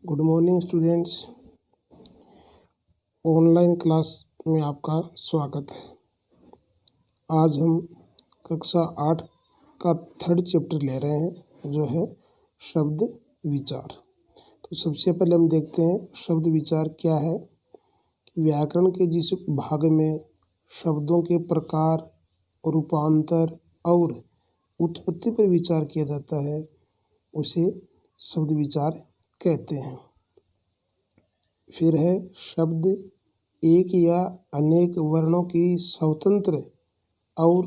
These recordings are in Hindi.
Good morning students. Online class में आपका स्वागत है। आज हम कक्षा 8 का थर्ड चैप्टर ले रहे हैं जो है शब्द विचार। तो सबसे पहले हम देखते हैं शब्द विचार क्या है। व्याकरण के जिस भाग में शब्दों के प्रकार, रूपांतर और उत्पत्ति पर विचार किया जाता है उसे शब्द विचार कहते हैं। फिर है शब्द एक या अनेक वर्णों की स्वतंत्र और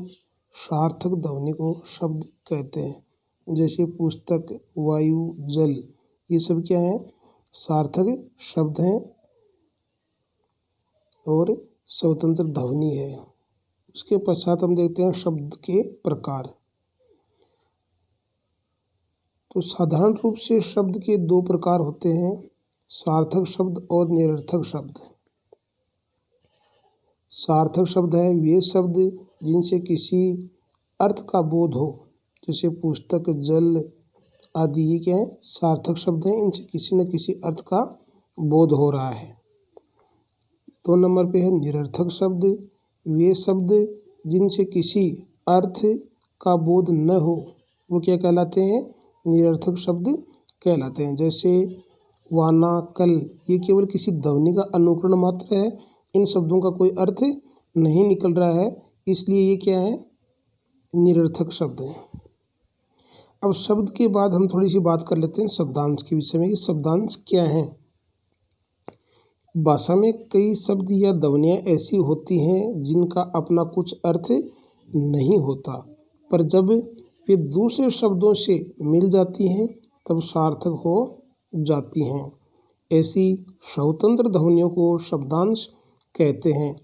सार्थक ध्वनि को शब्द कहते हैं। जैसे पुस्तक, वायु, जल, ये सब क्या है? सार्थक शब्द हैं और स्वतंत्र ध्वनि है। उसके पश्चात हम देखते हैं शब्द के प्रकार। तो साधारण रूप से शब्द के दो प्रकार होते हैं, सार्थक शब्द और निरर्थक शब्द। सार्थक शब्द है वे शब्द जिनसे किसी अर्थ का बोध हो, जैसे पुस्तक, जल आदि, ये क्या है? सार्थक शब्द हैं, इनसे किसी न किसी अर्थ का बोध हो रहा है। 2 नंबर पे है निरर्थक शब्द, वे शब्द जिनसे किसी अर्थ का बोध न हो, वो क्या कहलाते हैं? निरर्थक शब्द कहलाते हैं। जैसे वाना, कल, ये केवल किसी ध्वनि का अनुकरण मात्र है, इन शब्दों का कोई अर्थ नहीं निकल रहा है, इसलिए ये क्या है? निरर्थक शब्द हैं। अब शब्द के बाद हम थोड़ी सी बात कर लेते हैं शब्दांश के विषय में कि शब्दांश क्या हैं। भाषा में कई शब्द या ध्वनियाँ ऐसी होती हैं जिनका अपना कुछ अर्थ नहीं होता, पर जब वे दूसरे शब्दों से मिल जाती हैं तब सार्थक हो जाती हैं। ऐसी स्वतंत्र ध्वनियों को शब्दांश कहते हैं।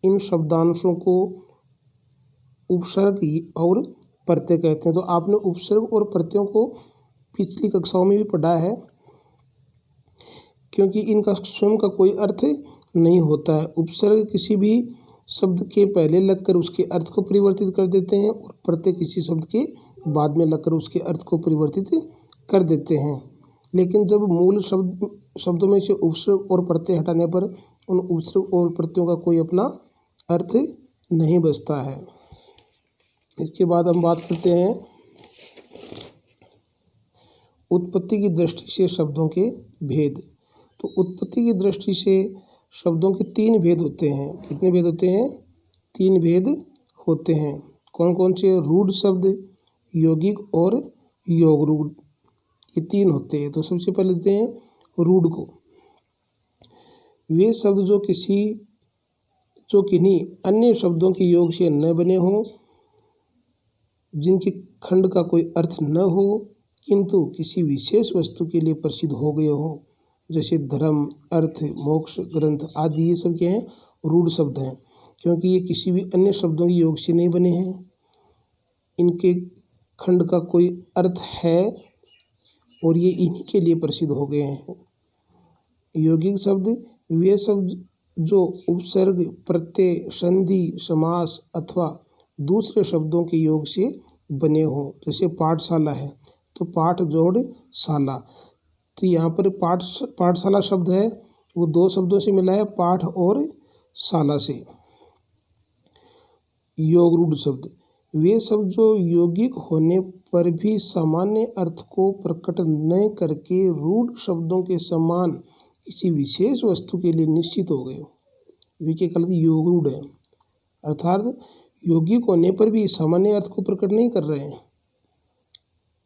इन शब्दांशों को उपसर्ग और प्रत्यय कहते हैं। तो आपने उपसर्ग और प्रत्ययों को पिछली कक्षाओं में भी पढ़ा है, क्योंकि इनका स्वयं का कोई अर्थ नहीं होता है। उपसर्ग किसी भी शब्द के पहले लगकर उसके अर्थ को परिवर्तित कर देते हैं और प्रत्यय किसी शब्द के बाद में लगकर उसके अर्थ को परिवर्तित कर देते हैं। लेकिन जब मूल शब्दों में से उपसर्ग और प्रत्यय हटाने पर उन उपसर्ग और प्रत्ययों का कोई अपना अर्थ नहीं बचता है। इसके बाद हम बात करते हैं उत्पत्ति की दृष्टि से शब्दों के भेद। तो उत्पत्ति की दृष्टि से शब्दों के 3 भेद होते हैं। कितने भेद होते हैं? 3 भेद होते हैं। कौन कौन से? रूढ़ शब्द, यौगिक और योग रूढ़, ये 3 होते हैं। तो सबसे पहले लेते हैं रूढ़ को। वे शब्द जो किन्हीं अन्य शब्दों के योग से न बने हों, जिनके खंड का कोई अर्थ न हो, किंतु किसी विशेष वस्तु के लिए प्रसिद्ध हो गए हों, जैसे धर्म, अर्थ, मोक्ष, ग्रंथ आदि, ये सब क्या हैं? रूढ़ शब्द हैं, क्योंकि ये किसी भी अन्य शब्दों के योग से नहीं बने हैं, इनके खंड का कोई अर्थ है और ये इन्हीं के लिए प्रसिद्ध हो गए हैं। यौगिक शब्द वे शब्द जो उपसर्ग, प्रत्यय, संधि, समास अथवा दूसरे शब्दों के योग से बने हों। जैसे पाठशाला है तो पाठ जोड़ शाला, तो यहाँ पर पाठशाला शब्द है वो 2 शब्दों से मिला है, पाठ और शाला से। योग रूढ़ शब्द वे शब्द जो यौगिक होने पर भी सामान्य अर्थ को प्रकट न करके रूढ़ शब्दों के समान किसी विशेष वस्तु के लिए निश्चित हो गए, वे क्या कहलाते? योग रूढ़ है। अर्थात यौगिक होने पर भी सामान्य अर्थ को प्रकट नहीं कर रहे हैं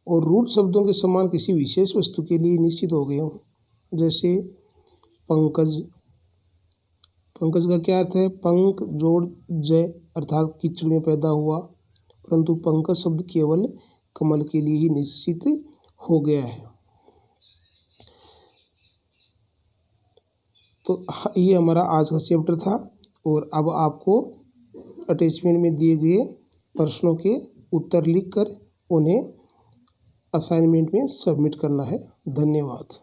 और रूढ़ शब्दों के समान किसी विशेष वस्तु के लिए निश्चित हो गए हों। जैसे पंकज, पंकज का क्या अर्थ है? पंक जोड़ जय, अर्थात कीचड़ में पैदा हुआ, परंतु पंकज शब्द केवल कमल के लिए ही निश्चित हो गया है। तो ये हमारा आज का चैप्टर था और अब आपको अटैचमेंट में दिए गए प्रश्नों के उत्तर लिखकर उन्हें असाइनमेंट में सबमिट करना है। धन्यवाद।